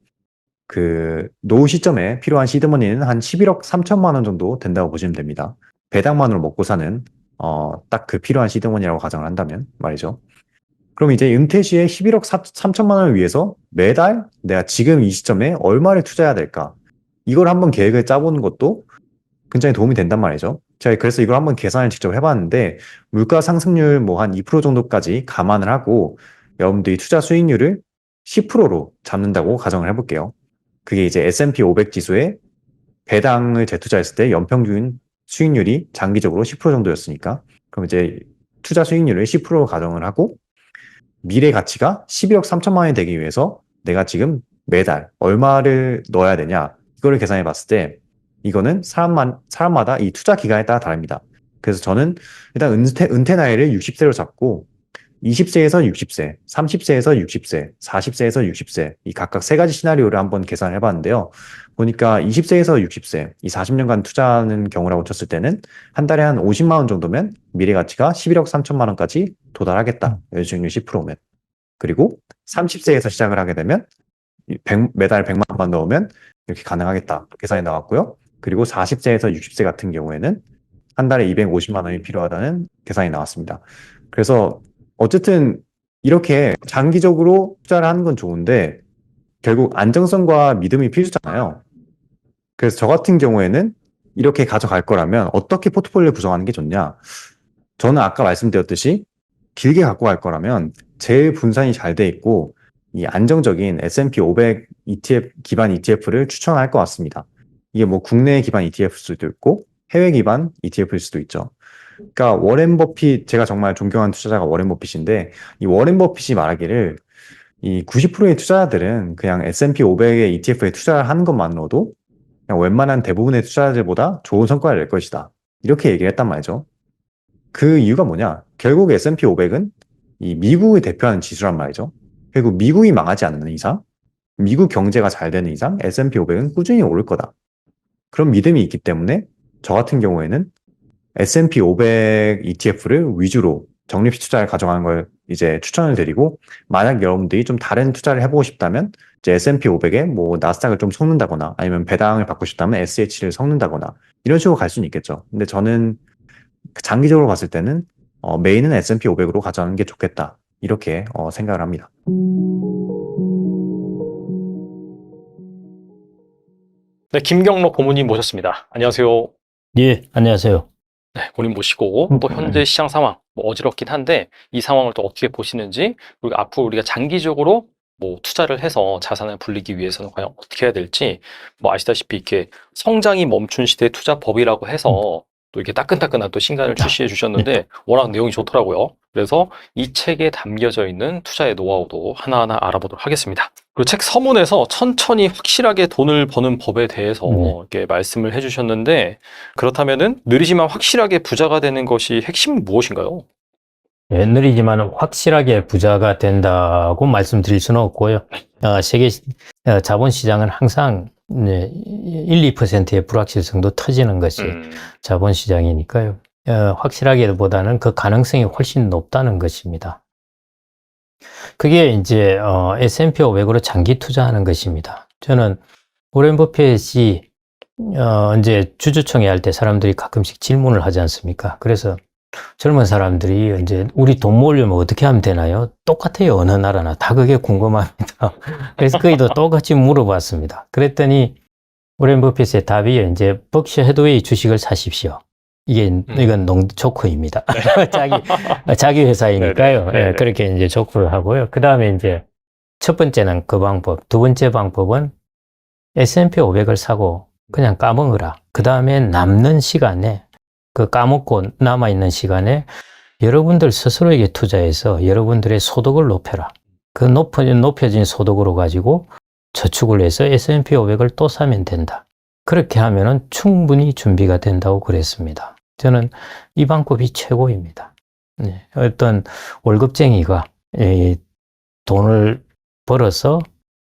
그 노후 시점에 필요한 시드머니는 한 11억 3천만 원 정도 된다고 보시면 됩니다. 배당만으로 먹고 사는 딱 그 필요한 시드머니라고 가정을 한다면 말이죠. 그럼 이제 은퇴 시에 11억 3천만 원을 위해서 매달 내가 지금 이 시점에 얼마를 투자해야 될까? 이걸 한번 계획을 짜보는 것도 굉장히 도움이 된단 말이죠. 제가 그래서 이걸 한번 계산을 직접 해봤는데 물가 상승률 뭐 한 2% 정도까지 감안을 하고 여러분들이 투자 수익률을 10%로 잡는다고 가정을 해볼게요. 그게 이제 S&P 500 지수에 배당을 재투자했을 때 연평균 수익률이 장기적으로 10% 정도였으니까 그럼 이제 투자 수익률을 10% 가정을 하고 미래 가치가 11억 3천만 원이 되기 위해서 내가 지금 매달 얼마를 넣어야 되냐 이거를 계산해 봤을 때 이거는 사람마다 이 투자 기간에 따라 다릅니다. 그래서 저는 일단 은퇴 나이를 60세로 잡고 20세에서 60세, 30세에서 60세, 40세에서 60세 이 각각 세 가지 시나리오를 한번 계산을 해봤는데요. 보니까 20세에서 60세 이 40년간 투자하는 경우라고 쳤을 때는 한 달에 한 50만 원 정도면 미래 가치가 11억 3천만 원까지 도달하겠다. 연수익률 10%면. 그리고 30세에서 시작을 하게 되면 매달 100만 원만 넣으면 이렇게 가능하겠다. 계산이 나왔고요. 그리고 40세에서 60세 같은 경우에는 한 달에 250만 원이 필요하다는 계산이 나왔습니다. 그래서 어쨌든 이렇게 장기적으로 투자를 하는 건 좋은데 결국 안정성과 믿음이 필수잖아요. 그래서 저 같은 경우에는 이렇게 가져갈 거라면 어떻게 포트폴리오 구성하는 게 좋냐? 저는 아까 말씀드렸듯이 길게 갖고 갈 거라면 제일 분산이 잘 돼 있고 이 안정적인 S&P 500 ETF 기반 ETF를 추천할 것 같습니다. 이게 뭐 국내 기반 ETF일 수도 있고 해외 기반 ETF일 수도 있죠. 그러니까 워렌 버핏 제가 정말 존경하는 투자자가 워렌 버핏인데 이 워렌 버핏이 말하기를 이 90%의 투자자들은 그냥 S&P 500의 ETF에 투자를 하는 것만으로도 그냥 웬만한 대부분의 투자자들보다 좋은 성과를 낼 것이다. 이렇게 얘기를 했단 말이죠. 그 이유가 뭐냐? 결국 S&P 500은 이 미국을 대표하는 지수란 말이죠. 그리고 미국이 망하지 않는 이상, 미국 경제가 잘 되는 이상 S&P 500은 꾸준히 오를 거다. 그런 믿음이 있기 때문에 저 같은 경우에는 S&P 500 ETF를 위주로 적립식 투자를 가져가는 걸 이제 추천을 드리고 만약 여러분들이 좀 다른 투자를 해보고 싶다면 이제 S&P 500에 뭐 나스닥을 좀 섞는다거나 아니면 배당을 받고 싶다면 SH를 섞는다거나 이런 식으로 갈 수는 있겠죠. 근데 저는 장기적으로 봤을 때는 메인은 S&P 500으로 가져가는 게 좋겠다. 이렇게 생각을 합니다. 네, 김경록 고문님 모셨습니다. 안녕하세요. 예, 안녕하세요. 네, 고님 모시고 또 현재 시장 상황 뭐 어지럽긴 한데 이 상황을 또 어떻게 보시는지 그리고 앞으로 우리가 장기적으로 뭐 투자를 해서 자산을 불리기 위해서는 과연 어떻게 해야 될지 뭐 아시다시피 이렇게 성장이 멈춘 시대 투자법이라고 해서 또 이렇게 따끈따끈한 또 신간을 출시해 주셨는데 워낙 내용이 좋더라고요. 그래서 이 책에 담겨져 있는 투자의 노하우도 하나하나 알아보도록 하겠습니다. 그리고 책 서문에서 천천히 확실하게 돈을 버는 법에 대해서 이렇게 말씀을 해주셨는데 그렇다면은 느리지만 확실하게 부자가 되는 것이 핵심은 무엇인가요? 예, 느리지만 확실하게 부자가 된다고 말씀드릴 수는 없고요. 세계 자본시장은 항상 1, 2%의 불확실성도 터지는 것이 자본시장이니까요. 확실하게보다는 그 가능성이 훨씬 높다는 것입니다. 그게 이제 S&P 500으로 장기 투자하는 것입니다. 저는 워렌 버핏이 이제 주주총회 할 때 사람들이 가끔씩 질문을 하지 않습니까? 그래서 젊은 사람들이 이제 우리 돈 모으려면 어떻게 하면 되나요? 똑같아요. 어느 나라나 다 그게 궁금합니다. 그래서 그이도 똑같이 물어봤습니다. 그랬더니 워렌 버핏의 답이 이제 버크셔 해드웨이 주식을 사십시오. 이건 조커입니다. 자기 회사이니까요. 네네. 예, 그렇게 이제 조커를 하고요. 그 다음에 이제 첫 번째는 그 방법, 두 번째 방법은 S&P 500을 사고 그냥 까먹으라. 그 다음에 남는 시간에 그 까먹고 남아있는 시간에 여러분들 스스로에게 투자해서 여러분들의 소득을 높여라. 그 높여진 소득으로 가지고 저축을 해서 S&P 500을 또 사면 된다. 그렇게 하면은 충분히 준비가 된다고 그랬습니다. 저는 이 방법이 최고입니다. 네. 어떤 월급쟁이가 돈을 벌어서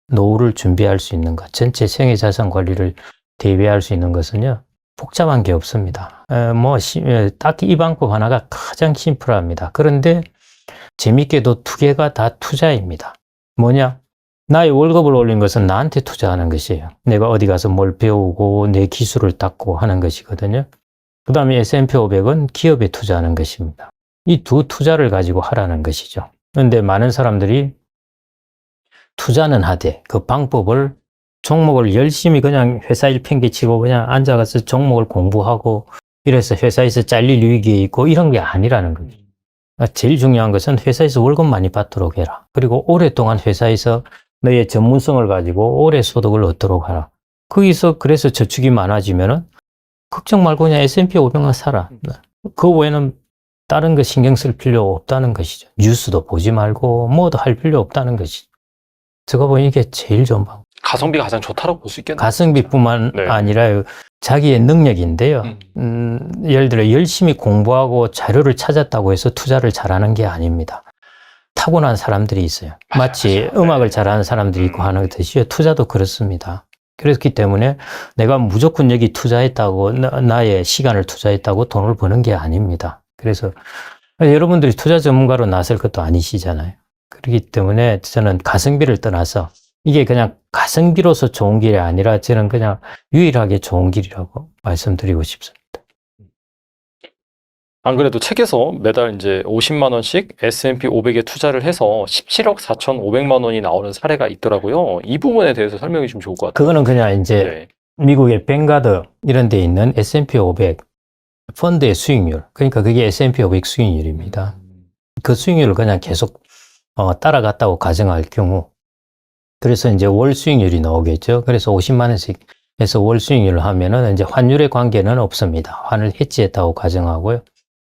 노후를 준비할 수 있는 것, 전체 생애 자산 관리를 대비할 수 있는 것은요, 복잡한 게 없습니다. 딱히 이 방법 하나가 가장 심플합니다. 그런데 재밌게도 두 개가 다 투자입니다. 뭐냐? 나의 월급을 올린 것은 나한테 투자하는 것이에요. 내가 어디 가서 뭘 배우고 내 기술을 닦고 하는 것이거든요. 그 다음에 S&P 500은 기업에 투자하는 것입니다. 이 두 투자를 가지고 하라는 것이죠. 그런데 많은 사람들이 투자는 하되 그 방법을 종목을 열심히 그냥 회사 일 팽개치고 그냥 앉아가서 종목을 공부하고 이래서 회사에서 잘릴 위기에 있고 이런 게 아니라는 거죠. 제일 중요한 것은 회사에서 월급 많이 받도록 해라. 그리고 오랫동안 회사에서 너의 전문성을 가지고 오래 소득을 얻도록 하라. 거기서 그래서 저축이 많아지면은 걱정 말고 그냥 S&P 500만 사라. 그 외에는 다른 거 신경 쓸 필요 없다는 것이죠. 뉴스도 보지 말고 뭐도 할 필요 없다는 것이죠. 제가 보니 이게 제일 좋은 방법. 가성비가 가장 좋다고 볼 수 있겠네요. 가성비뿐만 네. 아니라 자기의 능력인데요. 예를 들어 열심히 공부하고 자료를 찾았다고 해서 투자를 잘하는 게 아닙니다. 타고난 사람들이 있어요. 마치 맞아요. 음악을 잘하는 사람들이 있고 하는 듯이 투자도 그렇습니다. 그렇기 때문에 내가 무조건 여기 투자했다고 나의 시간을 투자했다고 돈을 버는 게 아닙니다. 그래서 여러분들이 투자 전문가로 나설 것도 아니시잖아요. 그렇기 때문에 저는 가성비를 떠나서 이게 그냥 가성비로서 좋은 길이 아니라 저는 그냥 유일하게 좋은 길이라고 말씀드리고 싶습니다. 안 그래도 책에서 매달 이제 50만 원씩 S&P 500에 투자를 해서 17억 4,500만 원이 나오는 사례가 있더라고요. 이 부분에 대해서 설명이 좀 좋을 것 같아요. 그거는 그냥 이제 네. 미국의 뱅가드 이런 데 있는 S&P 500 펀드의 수익률, 그러니까 그게 S&P 500 수익률입니다. 그 수익률을 그냥 계속 따라갔다고 가정할 경우, 그래서 이제 월 수익률이 나오겠죠. 그래서 50만 원씩 해서 월 수익률을 하면은 이제 환율의 관계는 없습니다. 환을 해지했다고 가정하고요.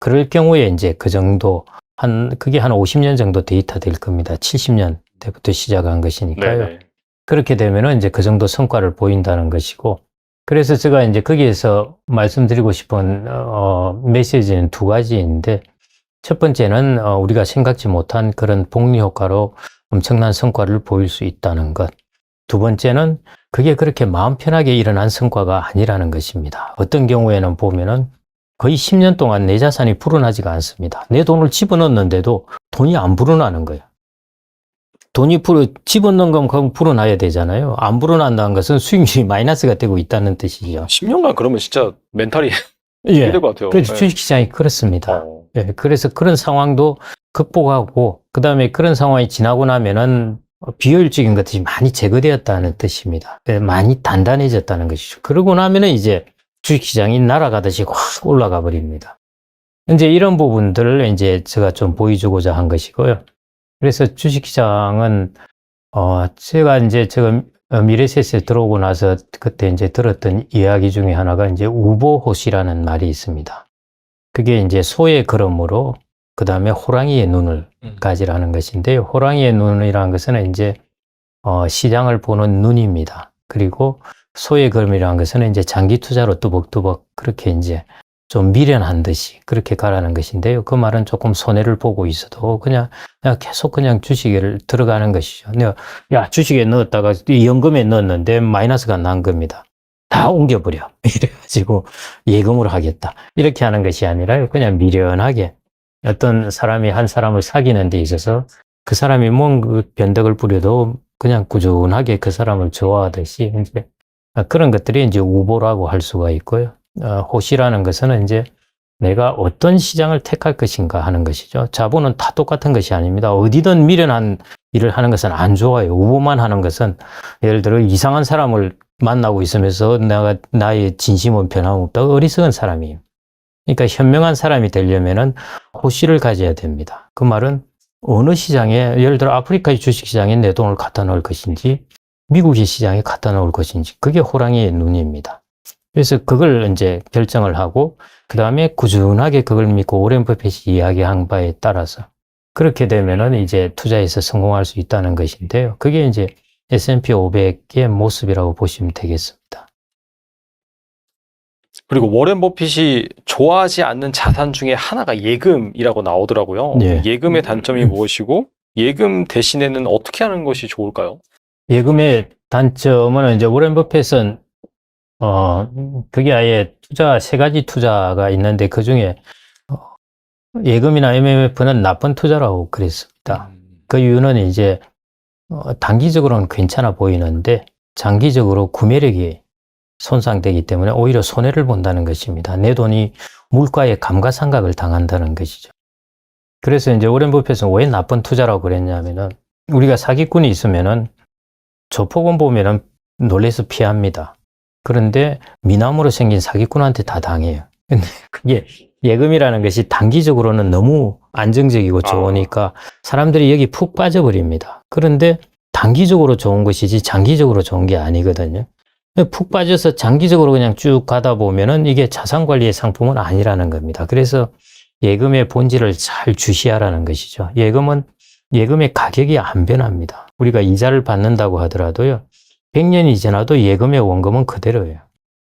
그럴 경우에 이제 그 정도 그게 한 50년 정도 데이터 될 겁니다. 70년 때부터 시작한 것이니까요. 네네. 그렇게 되면은 이제 그 정도 성과를 보인다는 것이고, 그래서 제가 이제 거기에서 말씀드리고 싶은 메시지는 두 가지인데, 첫 번째는 우리가 생각지 못한 그런 복리 효과로 엄청난 성과를 보일 수 있다는 것. 두 번째는 그게 그렇게 마음 편하게 일어난 성과가 아니라는 것입니다. 어떤 경우에는 보면은 거의 10년 동안 내 자산이 불어나지가 않습니다. 내 돈을 집어넣었는데도 돈이 안 불어나는 거예요. 돈이 집어넣은 건 그럼 불어나야 되잖아요. 안 불어난다는 것은 수익률이 마이너스가 되고 있다는 뜻이죠. 10년간 그러면 진짜 멘탈이 예. 힘들 것 같아요. 그래서 네. 주식시장이 그렇습니다. 어. 예, 그래서 그런 상황도 극복하고, 그 다음에 그런 상황이 지나고 나면은 비효율적인 것들이 많이 제거되었다는 뜻입니다. 많이 단단해졌다는 것이죠. 그러고 나면은 이제 주식시장이 날아가듯이 확 올라가 버립니다. 이제 이런 부분들을 이제 제가 좀 보여주고자 한 것이고요. 그래서 주식시장은, 제가 미래세스에 들어오고 나서 그때 이제 들었던 이야기 중에 하나가 이제 우보호시라는 말이 있습니다. 그게 이제 소의 걸음으로 그 다음에 호랑이의 눈을 가지라는 것인데요. 호랑이의 눈이라는 것은 이제 시장을 보는 눈입니다. 그리고 소의 걸음이라는 것은 이제 장기 투자로 뚜벅뚜벅 그렇게 이제 좀 미련한 듯이 그렇게 가라는 것인데요. 그 말은 조금 손해를 보고 있어도 그냥 계속 그냥 주식에 들어가는 것이죠. 내가 야 주식에 넣었다가 연금에 넣었는데 마이너스가 난 겁니다. 다 옮겨버려. 이래가지고 예금으로 하겠다. 이렇게 하는 것이 아니라 그냥 미련하게 어떤 사람이 한 사람을 사귀는 데 있어서 그 사람이 뭔 변덕을 부려도 그냥 꾸준하게 그 사람을 좋아하듯이 이제 그런 것들이 이제 우보라고 할 수가 있고요. 호시라는 것은 이제 내가 어떤 시장을 택할 것인가 하는 것이죠. 자본은 다 똑같은 것이 아닙니다. 어디든 미련한 일을 하는 것은 안 좋아요. 우보만 하는 것은 예를 들어 이상한 사람을 만나고 있으면서 나의 진심은 변함없다. 어리석은 사람이에요. 그러니까 현명한 사람이 되려면은 호시를 가져야 됩니다. 그 말은 어느 시장에 예를 들어 아프리카의 주식시장에 내 돈을 갖다 넣을 것인지 미국의 시장에 갖다 놓을 것인지 그게 호랑이의 눈입니다. 그래서 그걸 이제 결정을 하고 그 다음에 꾸준하게 그걸 믿고 오렌 버핏이 이야기한 바에 따라서 그렇게 되면은 이제 투자에서 성공할 수 있다는 것인데요. 그게 이제 S&P 500의 모습이라고 보시면 되겠습니다. 그리고 워렌 버핏이 좋아하지 않는 자산 중에 하나가 예금이라고 나오더라고요. 네. 예금의 단점이 무엇이고 예금 대신에는 어떻게 하는 것이 좋을까요? 예금의 단점은 이제 워렌 버핏은 그게 아예 세 가지 투자가 있는데 그 중에 예금이나 MMF는 나쁜 투자라고 그랬습니다. 그 이유는 이제 단기적으로는 괜찮아 보이는데 장기적으로 구매력이 손상되기 때문에 오히려 손해를 본다는 것입니다. 내 돈이 물가의 감가상각을 당한다는 것이죠. 그래서 이제 워렌 버핏은 왜 나쁜 투자라고 그랬냐면은 우리가 사기꾼이 있으면은 조폭은 보면은 놀래서 피합니다. 그런데 미남으로 생긴 사기꾼한테 다 당해요. 근데 그게 예금이라는 것이 단기적으로는 너무 안정적이고 좋으니까 사람들이 여기 푹 빠져버립니다. 그런데 단기적으로 좋은 것이지 장기적으로 좋은 게 아니거든요. 푹 빠져서 장기적으로 그냥 쭉 가다 보면은 이게 자산관리의 상품은 아니라는 겁니다. 그래서 예금의 본질을 잘 주시하라는 것이죠. 예금의 가격이 안 변합니다. 우리가 이자를 받는다고 하더라도요. 100년이 지나도 예금의 원금은 그대로예요.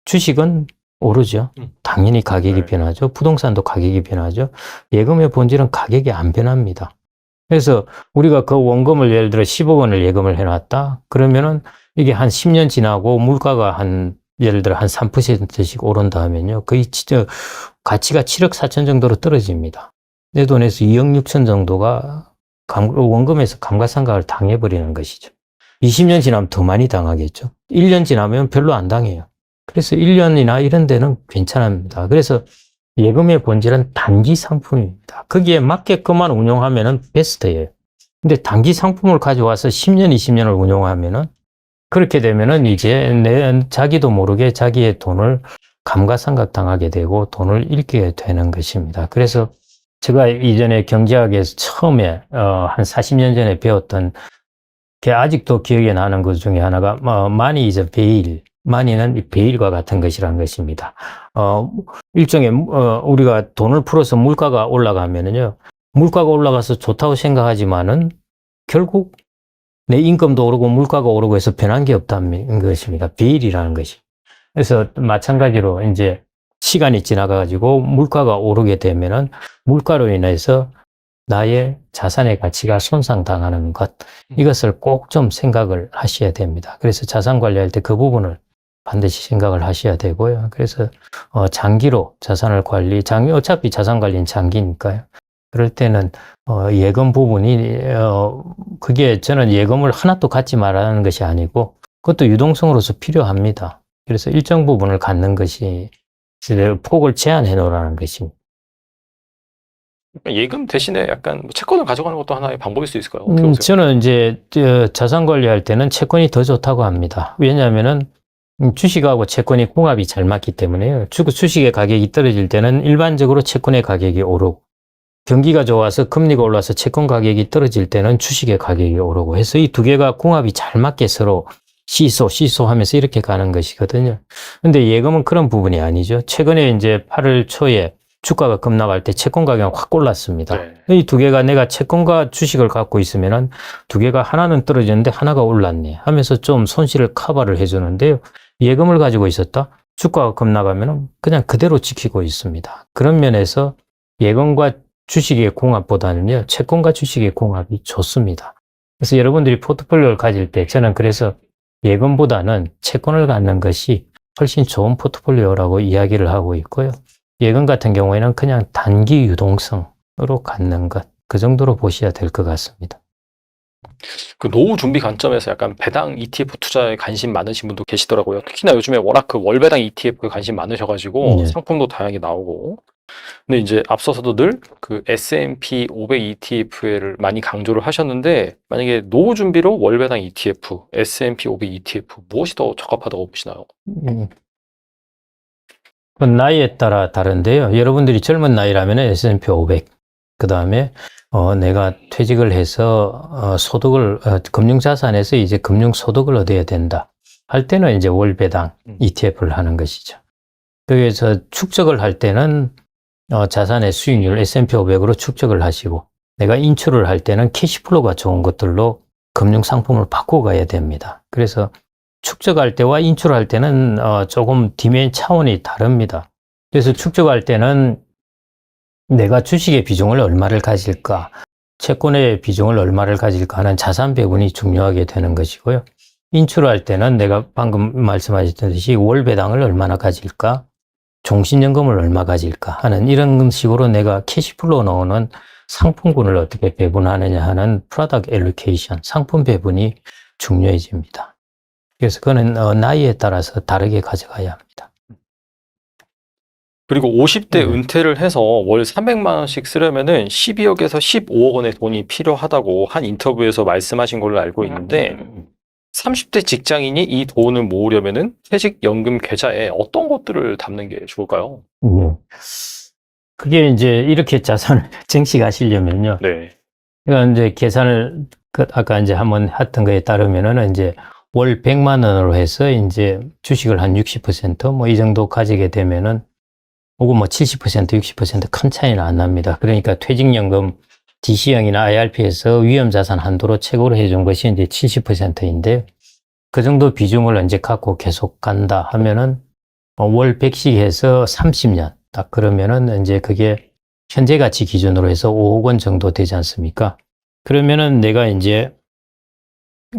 주식은 오르죠. 당연히 가격이 변하죠. 부동산도 가격이 변하죠. 예금의 본질은 가격이 안 변합니다. 그래서 우리가 그 원금을 예를 들어 10억 원을 예금을 해놨다. 그러면은 이게 한 10년 지나고 물가가 예를 들어 한 3%씩 오른다 하면요. 거의 가치가 7억 4천 정도로 떨어집니다. 내 돈에서 2억 6천 정도가 원금에서 감가상각을 당해버리는 것이죠. 20년 지나면 더 많이 당하겠죠. 1년 지나면 별로 안 당해요. 그래서 1년이나 이런 데는 괜찮습니다. 그래서 예금의 본질은 단기 상품입니다. 거기에 맞게끔만 운용하면은 베스트예요. 근데 단기 상품을 가져와서 10년, 20년을 운용하면은 그렇게 되면은 이제 자기도 모르게 자기의 돈을 감가상각 당하게 되고 돈을 잃게 되는 것입니다. 그래서 제가 이전에 경제학에서 처음에 한 40년 전에 배웠던 게 아직도 기억에 나는 것 중에 하나가 money is a veil. money는 베일과 같은 것이라는 것입니다. 일종의 우리가 돈을 풀어서 물가가 올라가면은요. 물가가 올라가서 좋다고 생각하지만은 결국 내 임금도 오르고 물가가 오르고 해서 변한 게 없다는 것입니다. 베일이라는 것이. 그래서 마찬가지로 이제 시간이 지나가지고 물가가 오르게 되면은 물가로 인해서 나의 자산의 가치가 손상당하는 것, 이것을 꼭 좀 생각을 하셔야 됩니다. 그래서 자산 관리할 때 그 부분을 반드시 생각을 하셔야 되고요. 그래서 장기로 자산을 어차피 자산 관리는 장기니까요. 그럴 때는 예금 부분이 그게 저는 예금을 하나도 갖지 말라는 것이 아니고 그것도 유동성으로서 필요합니다. 그래서 일정 부분을 갖는 것이 폭을 제한해 놓으라는 것입니다. 예금 대신에 약간 채권을 가져가는 것도 하나의 방법일 수 있을까요? 어떻게 보세요? 저는 이제 자산 관리할 때는 채권이 더 좋다고 합니다. 왜냐하면은 주식하고 채권이 궁합이 잘 맞기 때문에요. 주식의 가격이 떨어질 때는 일반적으로 채권의 가격이 오르고 경기가 좋아서 금리가 올라서 채권 가격이 떨어질 때는 주식의 가격이 오르고 해서 이 두 개가 궁합이 잘 맞게 서로 시소 하면서 이렇게 가는 것이거든요. 근데 예금은 그런 부분이 아니죠. 최근에 이제 8월 초에 주가가 급락할 때 채권 가격이 확 올랐습니다. 네. 이 두 개가 내가 채권과 주식을 갖고 있으면은 두 개가 하나는 떨어졌는데 하나가 올랐네 하면서 좀 손실을 커버를 해주는데요. 예금을 가지고 있었다. 주가가 급락하면은 그냥 그대로 지키고 있습니다. 그런 면에서 예금과 주식의 궁합보다는요, 채권과 주식의 궁합이 좋습니다. 그래서 여러분들이 포트폴리오를 가질 때 저는 그래서 예금보다는 채권을 갖는 것이 훨씬 좋은 포트폴리오라고 이야기를 하고 있고요. 예금 같은 경우에는 그냥 단기 유동성으로 갖는 것, 그 정도로 보셔야 될 것 같습니다. 그 노후 준비 관점에서 약간 배당 ETF 투자에 관심 많으신 분도 계시더라고요. 특히나 요즘에 워낙 그 월배당 ETF에 관심 많으셔가지고 네. 상품도 다양하게 나오고. 근데 이제 앞서서도 늘 그 S&P 500 ETF를 많이 강조를 하셨는데, 만약에 노후 준비로 월배당 ETF, S&P 500 ETF 무엇이 더 적합하다고 보시나요? 그 나이에 따라 다른데요. 여러분들이 젊은 나이라면 S&P 500, 그 다음에 내가 퇴직을 해서 소득을 금융자산에서 이제 금융소득을 얻어야 된다 할 때는 이제 월배당 ETF를 하는 것이죠. 그래서 축적을 할 때는 자산의 수익률 S&P 500으로 축적을 하시고, 내가 인출을 할 때는 캐시플로우가 좋은 것들로 금융상품을 바꾸어 가야 됩니다. 그래서 축적할 때와 인출할 때는 조금 디메인 차원이 다릅니다. 그래서 축적할 때는 내가 주식의 비중을 얼마를 가질까, 채권의 비중을 얼마를 가질까 하는 자산 배분이 중요하게 되는 것이고요. 인출할 때는 내가 방금 말씀하셨듯이 월배당을 얼마나 가질까, 종신연금을 얼마 가질까 하는 이런 식으로 내가 캐시플로우 나오는 상품군을 어떻게 배분하느냐 하는 프로덕트 엘로케이션, 상품 배분이 중요해집니다. 그래서 그거는 나이에 따라서 다르게 가져가야 합니다. 그리고 50대 은퇴를 해서 월 300만 원씩 쓰려면은 12억에서 15억 원의 돈이 필요하다고 한 인터뷰에서 말씀하신 걸로 알고 있는데, 30대 직장인이 이 돈을 모으려면은 퇴직연금 계좌에 어떤 것들을 담는 게 좋을까요? 그게 이제 이렇게 자산을 증식하시려면요. 네. 그러니까 이제 계산을 아까 이제 한번 했던 거에 따르면은 이제 월 100만 원으로 해서 이제 주식을 한 60% 뭐 이 정도 가지게 되면은, 혹은 뭐 70%, 60% 큰 차이는 안 납니다. 그러니까 퇴직연금 DC형이나 IRP에서 위험자산 한도로 최고로 해준 것이 이제 70%인데, 그 정도 비중을 이제 갖고 계속 간다 하면은 월 100씩 해서 30년 딱 그러면은 이제 그게 현재 가치 기준으로 해서 5억 원 정도 되지 않습니까? 그러면은 내가 이제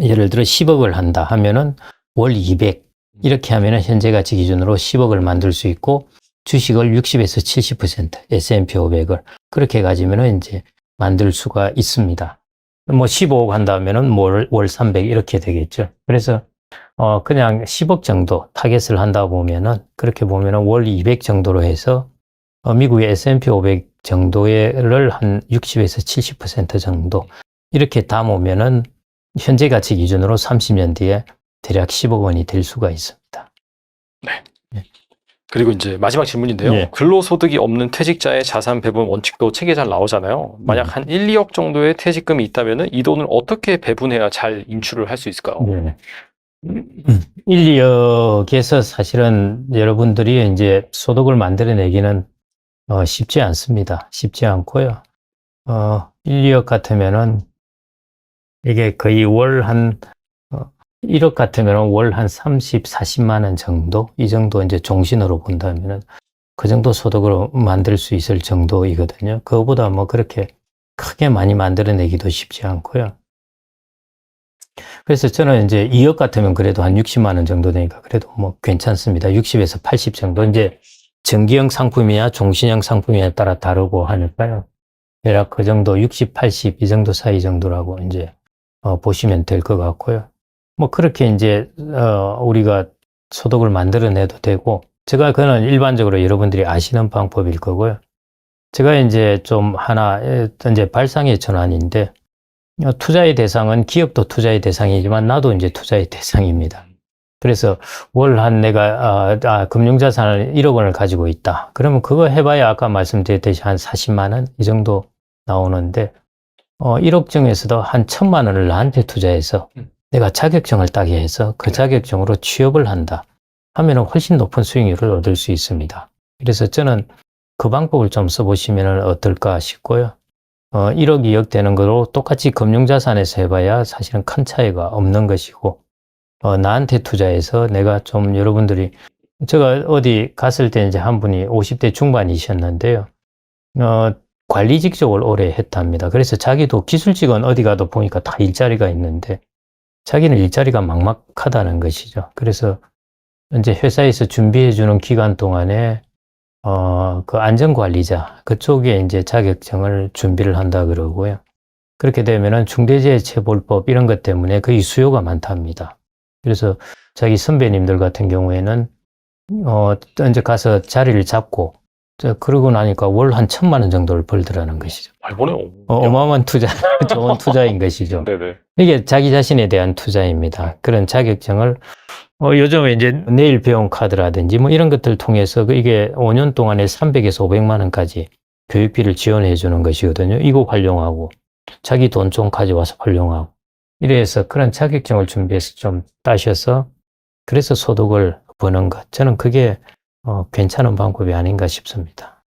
예를 들어 10억을 한다 하면은 월 200 이렇게 하면은 현재 가치 기준으로 10억을 만들 수 있고, 주식을 60에서 70% S&P 500을 그렇게 가지면은 이제 만들 수가 있습니다. 뭐 15억 한다면은 월 300 이렇게 되겠죠. 그래서 그냥 10억 정도 타겟을 한다 보면은, 그렇게 보면은 월 200 정도로 해서 미국의 S&P 500 정도를 한 60에서 70% 정도 이렇게 담으면은 현재 가치 기준으로 30년 뒤에 대략 10억 원이 될 수가 있습니다. 그리고 이제 마지막 질문인데요. 예. 근로소득이 없는 퇴직자의 자산 배분 원칙도 책에 잘 나오잖아요. 만약 한 1, 2억 정도의 퇴직금이 있다면 이 돈을 어떻게 배분해야 잘 인출을 할 수 있을까요? 네. 1, 2억에서 사실은 여러분들이 이제 소득을 만들어내기는 쉽지 않습니다. 쉽지 않고요. 1, 2억 같으면은 이게 거의 월 한 1억 같으면 월 한 30, 40만 원 정도? 이 정도 이제 종신으로 본다면은 그 정도 소득으로 만들 수 있을 정도이거든요. 그거보다 뭐 그렇게 크게 많이 만들어내기도 쉽지 않고요. 그래서 저는 이제 2억 같으면 그래도 한 60만 원 정도 되니까 그래도 뭐 괜찮습니다. 60에서 80 정도. 이제 정기형 상품이냐 종신형 상품이냐에 따라 다르고 하니까요. 대략 그 정도 60, 80 이 정도 사이 정도라고 이제 보시면 될 것 같고요. 뭐 그렇게 이제 우리가 소득을 만들어내도 되고, 제가 그는 일반적으로 여러분들이 아시는 방법일 거고요. 제가 이제 좀 하나 이제 발상의 전환인데, 투자의 대상은 기업도 투자의 대상이지만 나도 이제 투자의 대상입니다. 그래서 월 한 내가 금융자산을 1억 원을 가지고 있다. 그러면 그거 해봐야 아까 말씀드렸듯이 한 40만 원 이 정도 나오는데, 1억 중에서도 한 1,000만 원을 나한테 투자해서 내가 자격증을 따게 해서 그 자격증으로 취업을 한다 하면 훨씬 높은 수익률을 얻을 수 있습니다. 그래서 저는 그 방법을 좀 써보시면 어떨까 싶고요. 1억, 2억 되는 거로 똑같이 금융자산에서 해봐야 사실은 큰 차이가 없는 것이고, 나한테 투자해서 내가 좀 여러분들이, 제가 어디 갔을 때 이제 한 분이 50대 중반이셨는데요. 관리직 쪽을 오래 했답니다. 그래서 자기도 기술직은 어디 가도 보니까 다 일자리가 있는데, 자기는 일자리가 막막하다는 것이죠. 그래서 이제 회사에서 준비해주는 기간 동안에 그 안전관리자 그쪽에 이제 자격증을 준비를 한다 그러고요. 그렇게 되면은 중대재해처벌법 이런 것 때문에 거의 수요가 많답니다. 그래서 자기 선배님들 같은 경우에는 이제 가서 자리를 잡고 그러고 나니까 월 한 1,000만 원 정도를 벌더라는 것이죠. 잘 보네요. 어마어마한 투자, 좋은 투자인 것이죠. 네네. 이게 자기 자신에 대한 투자입니다. 그런 자격증을 요즘에 이제 내일 배움 카드라든지 뭐 이런 것들 통해서 이게 5년 동안에 300에서 500만 원까지 교육비를 지원해 주는 것이거든요. 이거 활용하고 자기 돈 좀 가져와서 활용하고 이래서 그런 자격증을 준비해서 좀 따셔서 그래서 소득을 버는 것. 저는 그게 괜찮은 방법이 아닌가 싶습니다.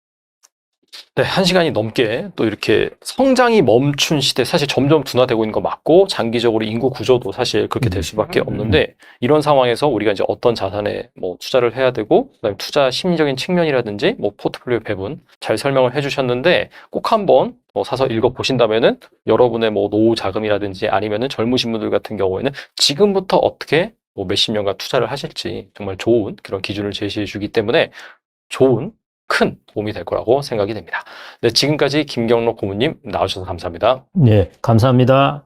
네, 1시간이 넘게 또 이렇게 성장이 멈춘 시대, 사실 점점 둔화되고 있는 거 맞고, 장기적으로 인구 구조도 사실 그렇게 될 수밖에 없는데, 이런 상황에서 우리가 이제 어떤 자산에 뭐 투자를 해야 되고, 그다음에 투자 심리적인 측면이라든지, 뭐 포트폴리오 배분 잘 설명을 해주셨는데, 꼭 한번 사서 읽어보신다면은, 여러분의 뭐 노후 자금이라든지 아니면은 젊으신 분들 같은 경우에는 지금부터 어떻게 뭐 몇십 년간 투자를 하실지 정말 좋은 그런 기준을 제시해 주기 때문에 좋은 큰 도움이 될 거라고 생각이 됩니다. 네, 지금까지 김경록 고문님 나와주셔서 감사합니다. 네, 감사합니다.